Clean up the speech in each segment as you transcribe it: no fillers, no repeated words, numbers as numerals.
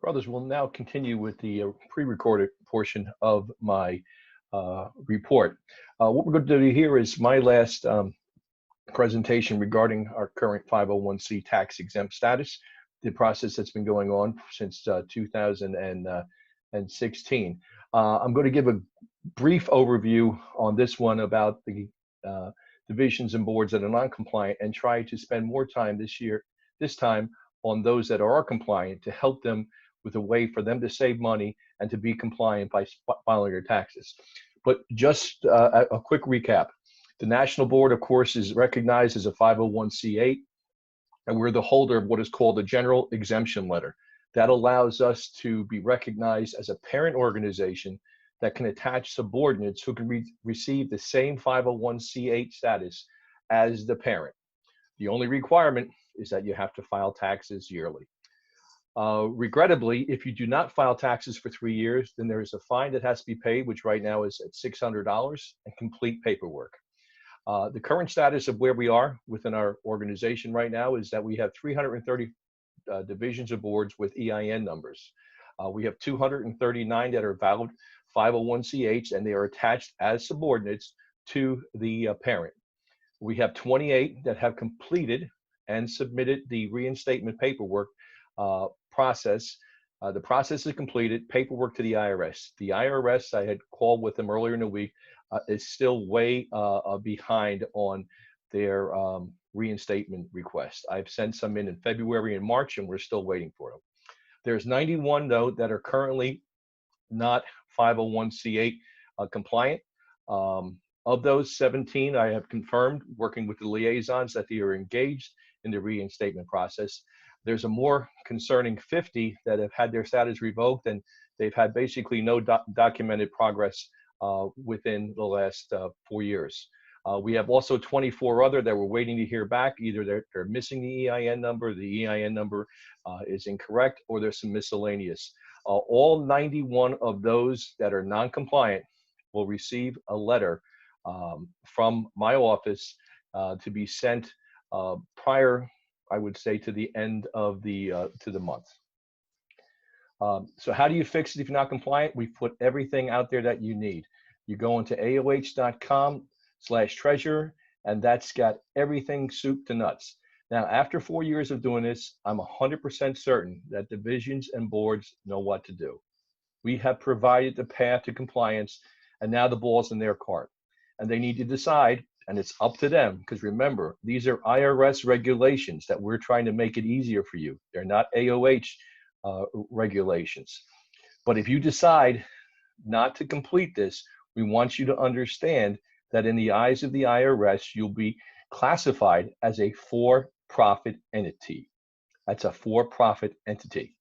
Brothers, we'll now continue with the pre-recorded portion of my report. What we're going to do here is my last presentation regarding our current 501c tax exempt status, the process that's been going on since 2016. I'm going to give a brief overview on this one about the divisions and boards that are non-compliant and try to spend more time this time on those that are compliant to help them with a way for them to save money and to be compliant by filing their taxes. But just a quick recap. The National Board, of course, is recognized as a 501c8, and we're the holder of what is called a General Exemption Letter. That allows us to be recognized as a parent organization that can attach subordinates who can receive the same 501c8 status as the parent. The only requirement is that you have to file taxes yearly. Regrettably, if you do not file taxes for 3 years, then there is a fine that has to be paid, which right now is at $600, and complete paperwork. The current status of where we are within our organization right now is that we have 330 divisions of boards with EIN numbers. We have 239 that are valid 501c8s, and they are attached as subordinates to the parent. We have 28 that have completed and submitted the reinstatement paperwork process. The process is completed, paperwork to the IRS. The IRS, I had called with them earlier in the week, is still way behind on their reinstatement request. I've sent some in February and March, and we're still waiting for them. There's 91, though, that are currently not 501c8 compliant. Of those, 17 I have confirmed, working with the liaisons, that they are engaged in the reinstatement process. There's a more concerning 50 that have had their status revoked, and they've had basically no documented progress within the last 4 years. We have also 24 other that we're waiting to hear back. Either they're missing the EIN number is incorrect, or there's some miscellaneous. All 91 of those that are non-compliant will receive a letter from my office to be sent prior, I would say, to the end of the month. So how do you fix it if you're not compliant? We've put everything out there that you need. You go into AOH.com/treasurer, and that's got everything soup to nuts. Now, after 4 years of doing this, I'm 100% certain that divisions and boards know what to do. We have provided the path to compliance, and now the ball's in their court. And they need to decide, and it's up to them, because remember, these are IRS regulations that we're trying to make it easier for you. They're not AOH regulations. But if you decide not to complete this, we want you to understand that in the eyes of the IRS, you'll be classified as a for-profit entity. That's a for-profit entity.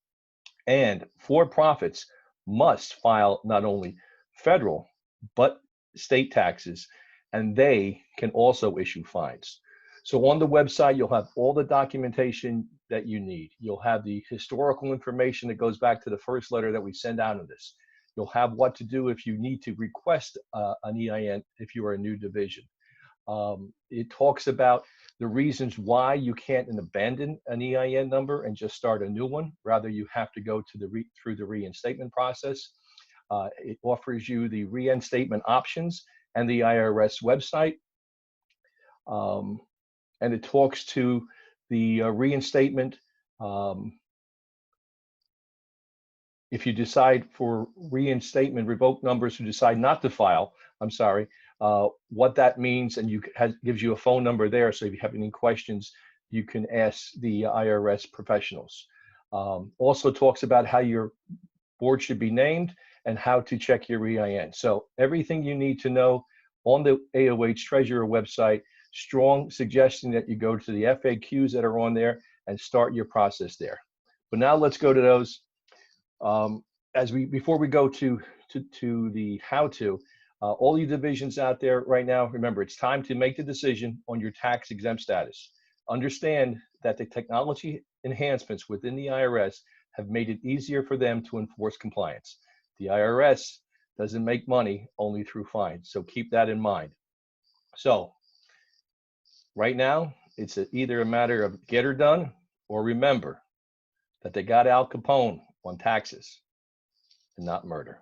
And for-profits must file not only federal, but state taxes, and they can also issue fines. So on the website, you'll have all the documentation that you need. You'll have the historical information that goes back to the first letter that we send out of this. You'll have what to do if you need to request an EIN if you are a new division. It talks about the reasons why you can't abandon an EIN number and just start a new one. Rather, you have to go to through the reinstatement process. It offers you the reinstatement options and the IRS website. And it talks to the reinstatement. If you decide for reinstatement, revoked numbers who decide not to file, what that means, and gives you a phone number there. So if you have any questions, you can ask the IRS professionals. Also talks about how your board should be named and how to check your EIN. So everything you need to know on the AOH Treasurer website. Strong suggestion that you go to the FAQs that are on there and start your process there. But now let's go to those. Before we go to the how-to, all you divisions out there right now, remember, it's time to make the decision on your tax exempt status. Understand that the technology enhancements within the IRS have made it easier for them to enforce compliance. The IRS doesn't make money only through fines, so keep that in mind. So right now, it's either a matter of get her done, or remember that they got Al Capone on taxes and not murder.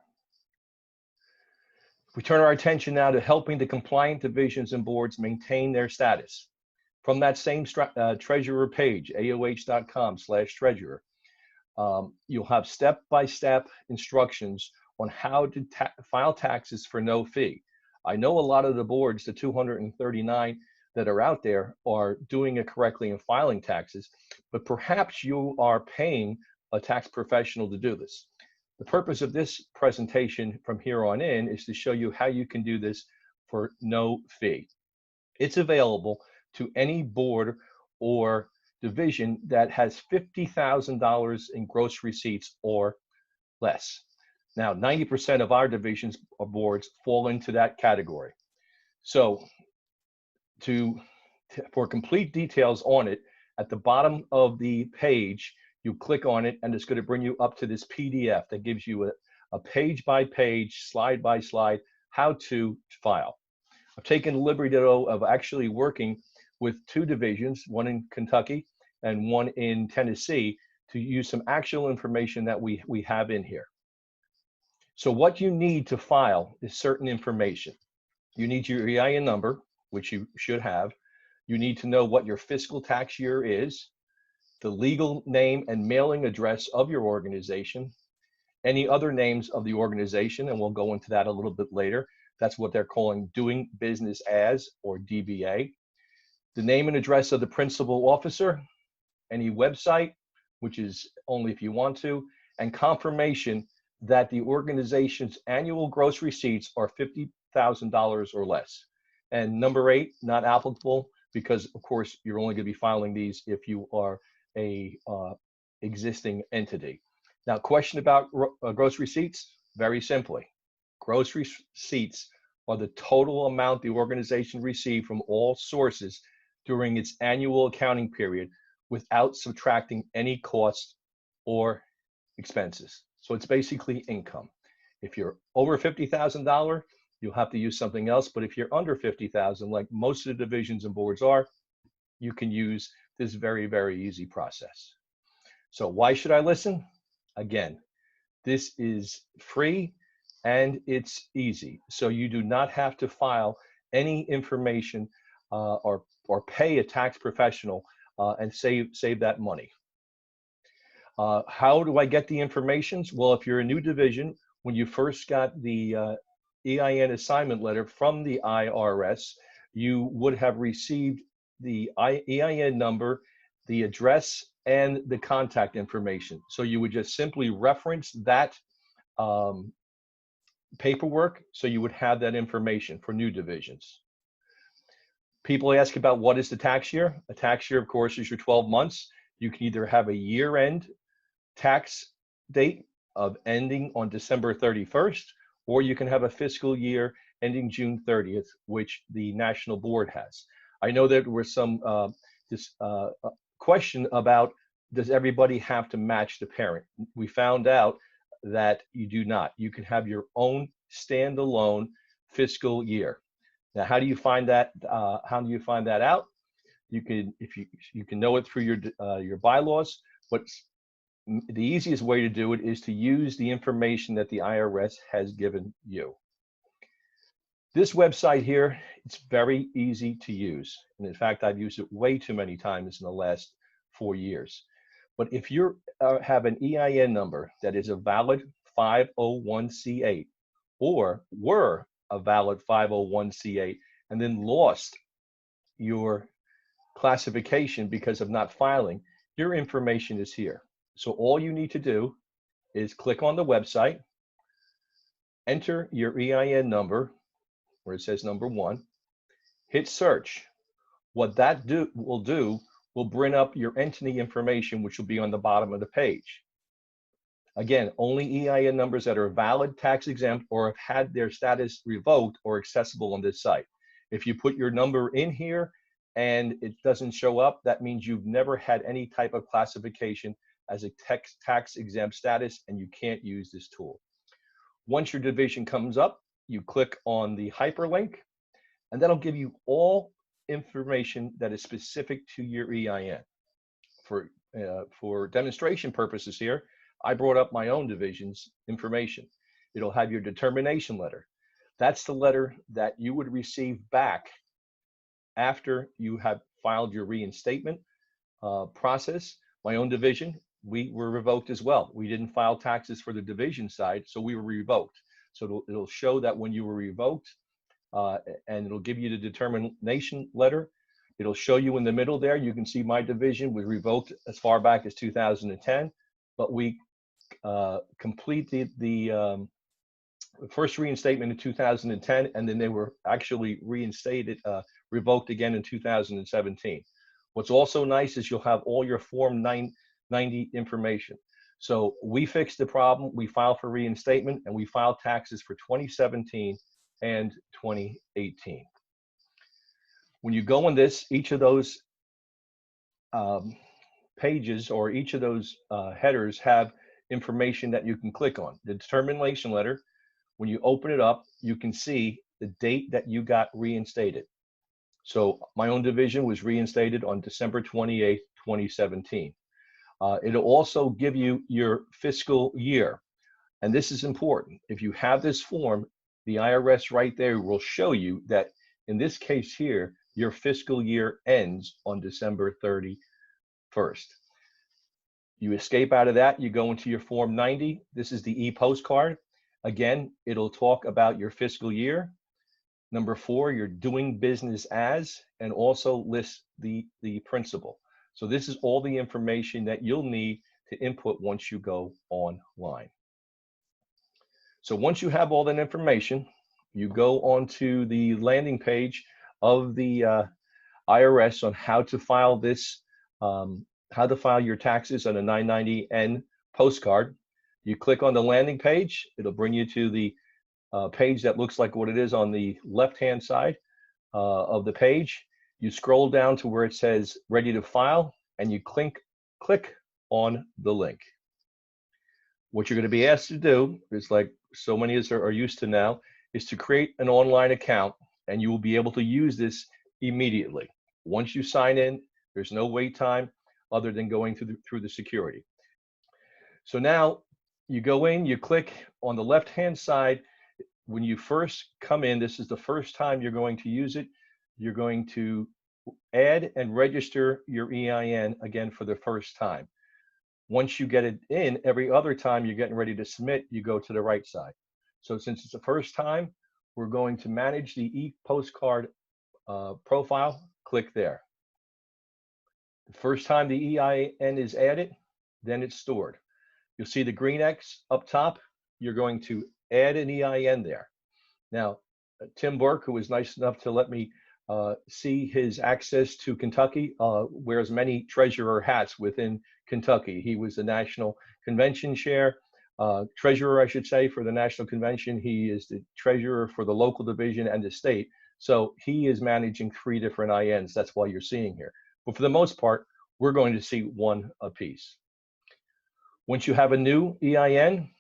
We turn our attention now to helping the compliant divisions and boards maintain their status. From that same treasurer page, aoh.com/treasurer, you'll have step-by-step instructions on how to file taxes for no fee. I know a lot of the boards, the 239 that are out there, are doing it correctly and filing taxes, but perhaps you are paying a tax professional to do this. The purpose of this presentation from here on in is to show you how you can do this for no fee. It's available to any board or division that has $50,000 in gross receipts or less. Now, 90% of our divisions or boards fall into that category. So for complete details on it, at the bottom of the page, you click on it and it's going to bring you up to this PDF that gives you a page-by-page, slide-by-slide how to file. I've taken the liberty though of actually working with two divisions, one in Kentucky and one in Tennessee, to use some actual information that we have in here. So what you need to file is certain information. You need your EIN number, which you should have. You need to know what your fiscal tax year is, the legal name and mailing address of your organization, any other names of the organization, and we'll go into that a little bit later. That's what they're calling doing business as, or DBA. The name and address of the principal officer, any website, which is only if you want to, and confirmation that the organization's annual gross receipts are $50,000 or less. And number 8, not applicable, because of course you're only going to be filing these if you are a existing entity. Now, question about gross receipts, very simply. Gross receipts are the total amount the organization received from all sources during its annual accounting period without subtracting any costs or expenses. So it's basically income. If you're over $50,000, you'll have to use something else. But if you're under $50,000, like most of the divisions and boards are, you can use this very, very easy process. So why should I listen? Again, this is free and it's easy. So you do not have to file any information or pay a tax professional and save that money. How do I get the information? Well, if you're a new division, when you first got the EIN assignment letter from the IRS, you would have received the EIN number, the address, and the contact information. So you would just simply reference that paperwork, so you would have that information for new divisions. People ask about what is the tax year. A tax year, of course, is your 12 months. You can either have a year-end tax date of ending on December 31st, or you can have a fiscal year ending June 30th, which the national board has. I know there was some question about, does everybody have to match the parent? We found out that you do not. You can have your own standalone fiscal year. Now, how do you find that? How do you find that out? You can, you can know it through your bylaws, but the easiest way to do it is to use the information that the IRS has given you. This website here, it's very easy to use. And in fact, I've used it way too many times in the last 4 years. But if you have an EIN number that is a valid 501c8 or were a valid 501c8 and then lost your classification because of not filing, your information is here. So all you need to do is click on the website, enter your EIN number, where it says number 1, hit search. What that will bring up your entity information, which will be on the bottom of the page. Again, only EIN numbers that are valid, tax exempt, or have had their status revoked or accessible on this site. If you put your number in here and it doesn't show up, that means you've never had any type of classification as a tax exempt status, and you can't use this tool. Once your division comes up, you click on the hyperlink, and that'll give you all information that is specific to your EIN. For demonstration purposes here, I brought up my own division's information. It'll have your determination letter. That's the letter that you would receive back after you have filed your reinstatement process. My own division, we were revoked as well. We didn't file taxes for the division side, so we were revoked. So it'll show that when you were revoked, and it'll give you the determination letter. It'll show you in the middle there. You can see my division was revoked as far back as 2010, but we completed the first reinstatement in 2010, and then they were actually reinstated, revoked again in 2017. What's also nice is you'll have all your Form 990 information. So we fixed the problem. We filed for reinstatement, and we filed taxes for 2017 and 2018. When you go on this, each of those pages or each of those headers have information that you can click on. The determination letter, when you open it up, you can see the date that you got reinstated. So my own division was reinstated on December 28th, 2017. It'll also give you your fiscal year. And this is important. If you have this form, the IRS right there will show you that in this case here, your fiscal year ends on December 31st. You escape out of that, you go into your Form 90. This is the e-postcard. Again, it'll talk about your fiscal year. Number 4, you're doing business as, and also lists the principal. So this is all the information that you'll need to input once you go online. So once you have all that information, you go onto the landing page of the IRS on how to file this, how to file your taxes on a 990N postcard. You click on the landing page, it'll bring you to the page that looks like what it is on the left-hand side of the page. You scroll down to where it says ready to file, and you click on the link. What you're going to be asked to do is, like so many of us are used to now, is to create an online account, and you will be able to use this immediately. Once you sign in, there's no wait time other than going through the security. So now you go in, you click on the left-hand side. When you first come in, this is the first time you're going to use it. You're going to add and register your EIN again for the first time. Once you get it in, every other time you're getting ready to submit, you go to the right side. So since it's the first time, we're going to manage the e-postcard profile. Click there. The first time the EIN is added, then it's stored. You'll see the green X up top. You're going to add an EIN there. Now, Tim Burke, who was nice enough to let me see his access to Kentucky, wears many treasurer hats within Kentucky. He was the national convention chair, treasurer, I should say, for the national convention. He is the treasurer for the local division and the state. So he is managing 3 different INs. That's why you're seeing here. But for the most part, we're going to see one apiece. Once you have a new EIN,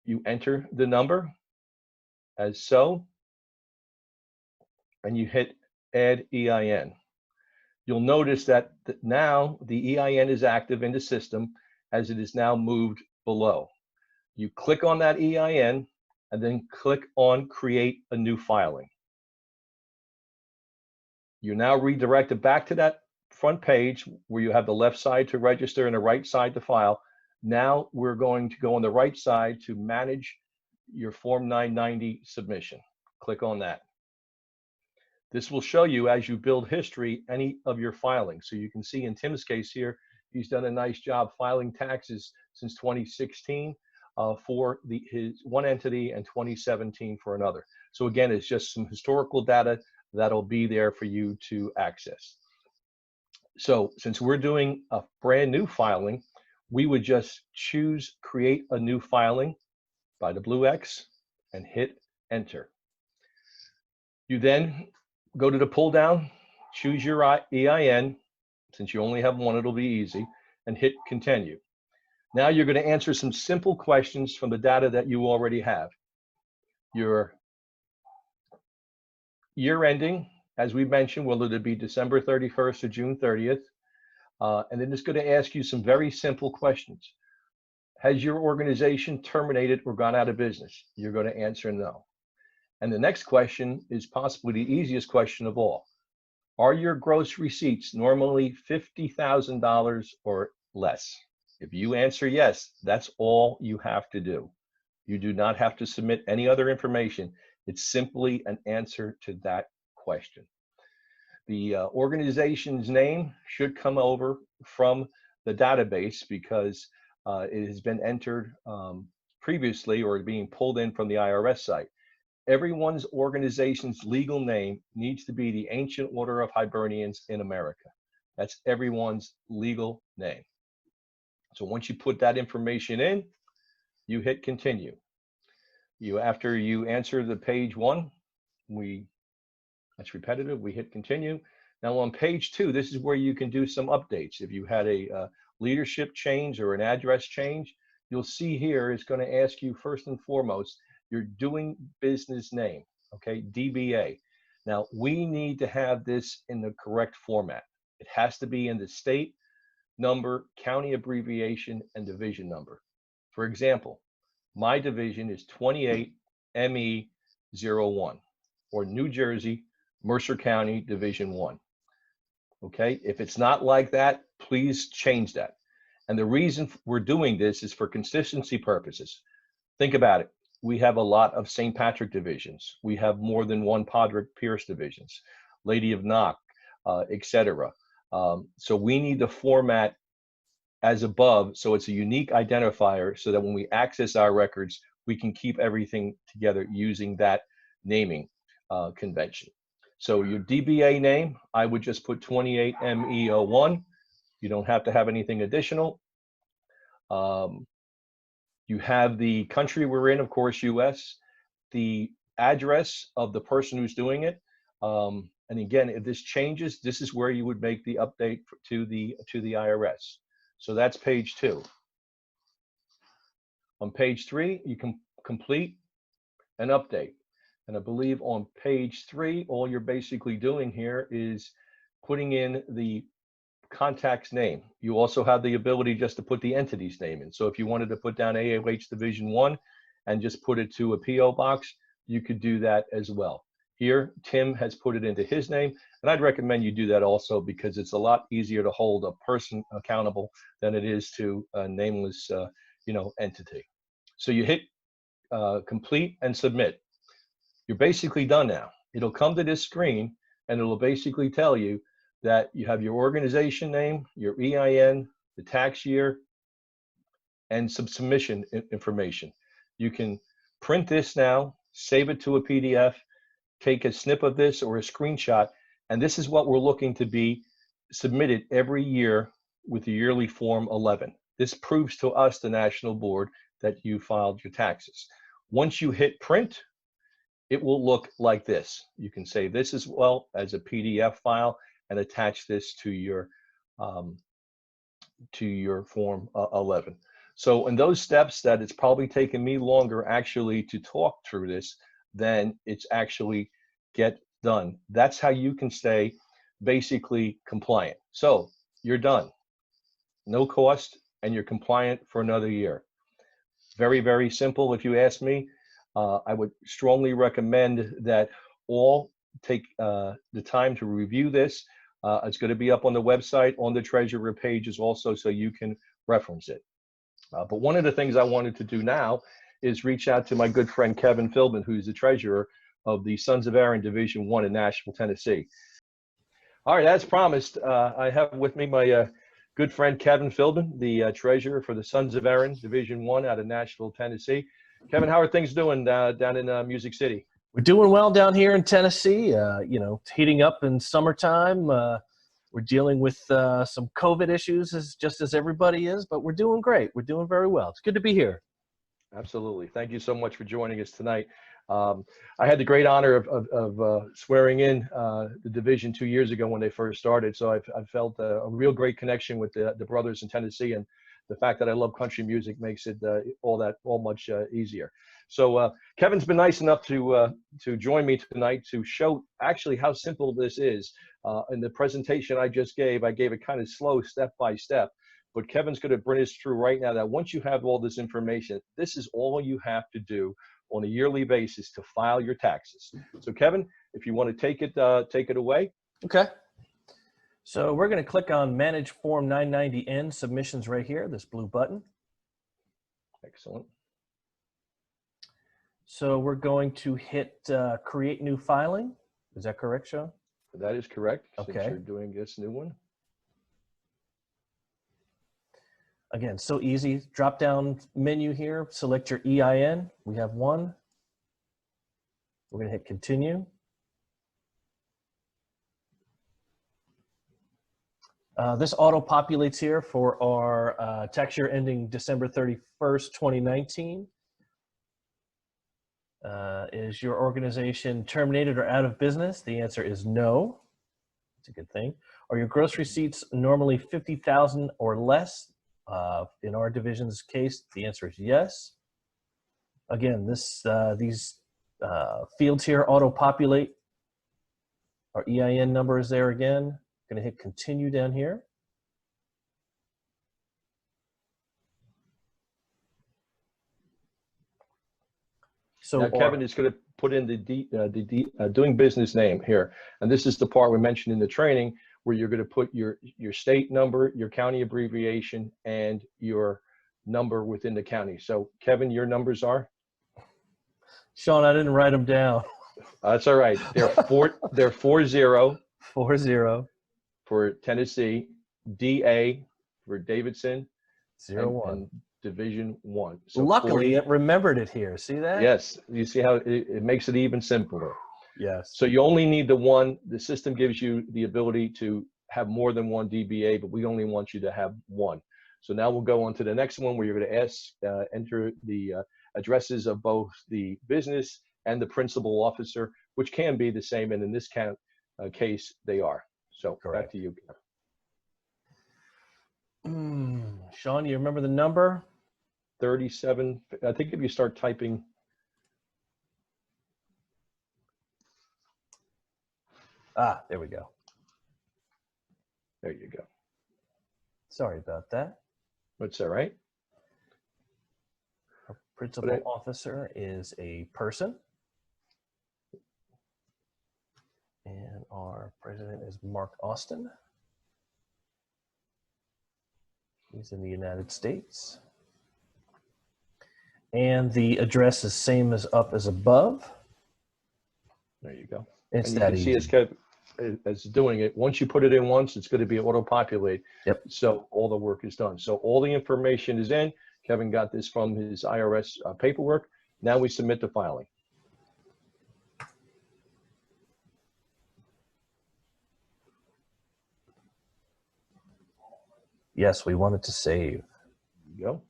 you enter the number as so, and you hit add EIN. You'll notice that now the EIN is active in the system as it is now moved below. You click on that EIN and then click on create a new filing. You're now redirected back to that front page where you have the left side to register and the right side to file. Now we're going to go on the right side to manage your Form 990 submission. Click on that. This will show you, as you build history, any of your filings. So you can see in Tim's case here, he's done a nice job filing taxes since 2016 for his one entity and 2017 for another. So again, it's just some historical data that'll be there for you to access. So since we're doing a brand new filing, we would just choose create a new filing by the blue X and hit enter. You then go to the pull down, choose your EIN. Since you only have one, it'll be easy, and hit continue. Now you're going to answer some simple questions from the data that you already have. Your year ending, as we mentioned, will it be December 31st or June 30th? And then it's going to ask you some very simple questions. Has your organization terminated or gone out of business? You're going to answer no. And the next question is possibly the easiest question of all. Are your gross receipts normally $50,000 or less? If you answer yes, that's all you have to do. You do not have to submit any other information. It's simply an answer to that question. The organization's name should come over from the database because it has been entered previously or being pulled in from the IRS site. Everyone's organization's legal name needs to be the Ancient Order of Hibernians in America. That's everyone's legal name. So once you put that information in, you hit continue. After you answer the page 1, that's repetitive, we hit continue. Now on page 2, this is where you can do some updates. If you had a leadership change or an address change, you'll see here it's going to ask you first and foremost your doing business name, okay, DBA. Now we need to have this in the correct format. It has to be in the state number, county abbreviation, and division number. For example, my division is 28 ME01 or New Jersey, Mercer County, Division 1. Okay, if it's not like that, please change that. And the reason we're doing this is for consistency purposes. Think about it. We have a lot of St. Patrick divisions. We have more than one Podrick Pierce divisions, Lady of Knock, etc. So we need the format as above, so it's a unique identifier so that when we access our records, we can keep everything together using that naming convention. So your DBA name, I would just put 28 ME01. You don't have to have anything additional. You have the country we're in, of course, US, the address of the person who's doing it. And again, if this changes, this is where you would make the update to the IRS. So that's page 2. On page 3, you can complete an update. And I believe on page 3, all you're basically doing here is putting in the contact's name. You also have the ability just to put the entity's name in. So if you wanted to put down AOH Division 1 and just put it to a PO box, you could do that as well. Here, Tim has put it into his name, and I'd recommend you do that also because it's a lot easier to hold a person accountable than it is to a nameless, entity. So you hit complete and submit. You're basically done now. It'll come to this screen, and it'll basically tell you that you have your organization name, your EIN, the tax year, and some submission information. You can print this now, save it to a PDF, take a snip of this or a screenshot, and this is what we're looking to be submitted every year with the yearly Form 11. This proves to us, the National Board, that you filed your taxes. Once you hit print, it will look like this. You can save this as well as a PDF file and attach this to your Form 11. So in those steps that it's probably taken me longer actually to talk through this than it's actually get done. That's how you can stay basically compliant. So you're done. No cost, and you're compliant for another year. Very, very simple if you ask me. I would strongly recommend that all take the time to review this. It's going to be up on the website, on the treasurer pages also, so you can reference it. But one of the things I wanted to do now is reach out to my good friend Kevin Philbin, who's the treasurer of the Sons of Aaron Division 1 in Nashville, Tennessee. All right, as promised, I have with me my good friend Kevin Philbin, the treasurer for the Sons of Aaron Division 1 out of Nashville, Tennessee. Kevin, how are things doing down in Music City? We're doing well down here in Tennessee. It's heating up in summertime. We're dealing with some COVID issues, just as everybody is, but we're doing great. We're doing very well. It's good to be here. Absolutely. Thank you so much for joining us tonight. I had the great honor of swearing in the division 2 years ago when they first started. So I've felt a real great connection with the brothers in Tennessee, and the fact that I love country music makes it all much easier. So Kevin's been nice enough to join me tonight to show actually how simple this is. In the presentation I just gave, I gave it kind of slow, step by step. But Kevin's going to bring us through right now that once you have all this information, this is all you have to do on a yearly basis to file your taxes. So Kevin, if you want to take it away. Okay. So we're going to click on Manage Form 990N Submissions right here, this blue button. Excellent. So we're going to hit Create New Filing. Is that correct, Sean? That is correct. Okay. Since you're doing this new one. Again, so easy. Drop down menu here, select your EIN. We have one. We're going to hit Continue. This auto-populates here for our tax year ending December 31st, 2019. Is your organization terminated or out of business? The answer is no. It's a good thing. Are your gross receipts normally $50,000 or less? In our division's case, the answer is yes. Again, these fields here auto-populate. Our EIN number is there again. Going to hit Continue down here. So now Kevin is going to put in the doing business name here, and this is the part we mentioned in the training where you're going to put your state number, your county abbreviation, and your number within the county. So Kevin, your numbers are? Sean, I didn't write them down. That's all right. They're 40 for Tennessee, DA for Davidson, 01. and Division 1. So luckily, it remembered it here. See that? Yes. You see how it makes it even simpler. Yes. So you only need the one. The system gives you the ability to have more than one DBA, but we only want you to have one. So now we'll go on to the next one where you're going to enter the addresses of both the business and the principal officer, which can be the same. And in this case, they are. So correct. Back to you. Sean, you remember the number? 37. I think if you start typing. There we go. There you go. Sorry about that. That's all right. Our principal officer is a person. And our president is Mark Austin. He's in the United States. And the address is same as up as above. There you go. It's and you that can easy. see as doing it. Once you put it in once, it's going to be auto-populate. Yep. So all the work is done. So all the information is in. Kevin got this from his IRS paperwork. Now we submit the filing. Yes, we wanted to save. There you go.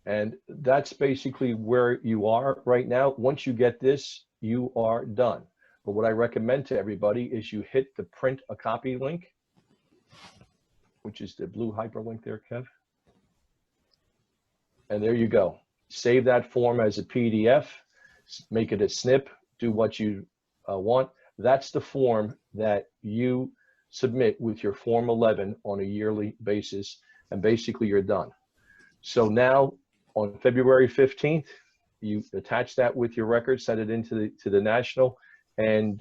And that's basically where you are right now. Once you get this, you are done. But what I recommend to everybody is you hit the print a copy link, which is the blue hyperlink there, Kev. And there you go. Save that form as a PDF, make it a snip, do what you want. That's the form that you submit with your Form 11 on a yearly basis, and basically you're done. So now on February 15th, you attach that with your record, send it into the national, and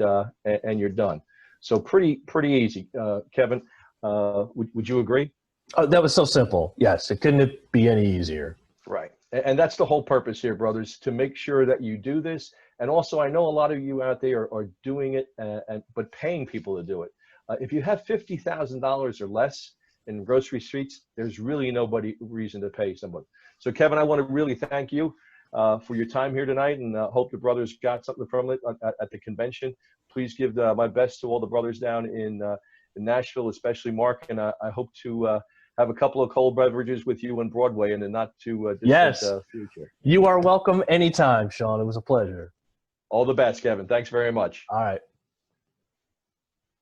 you're done. So pretty easy. Kevin, would you agree? Oh, that was so simple. Yes, it couldn't be any easier. Right. And that's the whole purpose here, brothers, to make sure that you do this. And also, I know a lot of you out there are doing it, but paying people to do it. If you have $50,000 or less in gross receipts, there's really nobody reason to pay someone. So, Kevin, I want to really thank you for your time here tonight, and hope the brothers got something from it at the convention. Please give my best to all the brothers down in Nashville, especially Mark, and I hope to have a couple of cold beverages with you on Broadway in the not too distant future. You are welcome anytime, Sean. It was a pleasure. All the best, Kevin. Thanks very much. All right.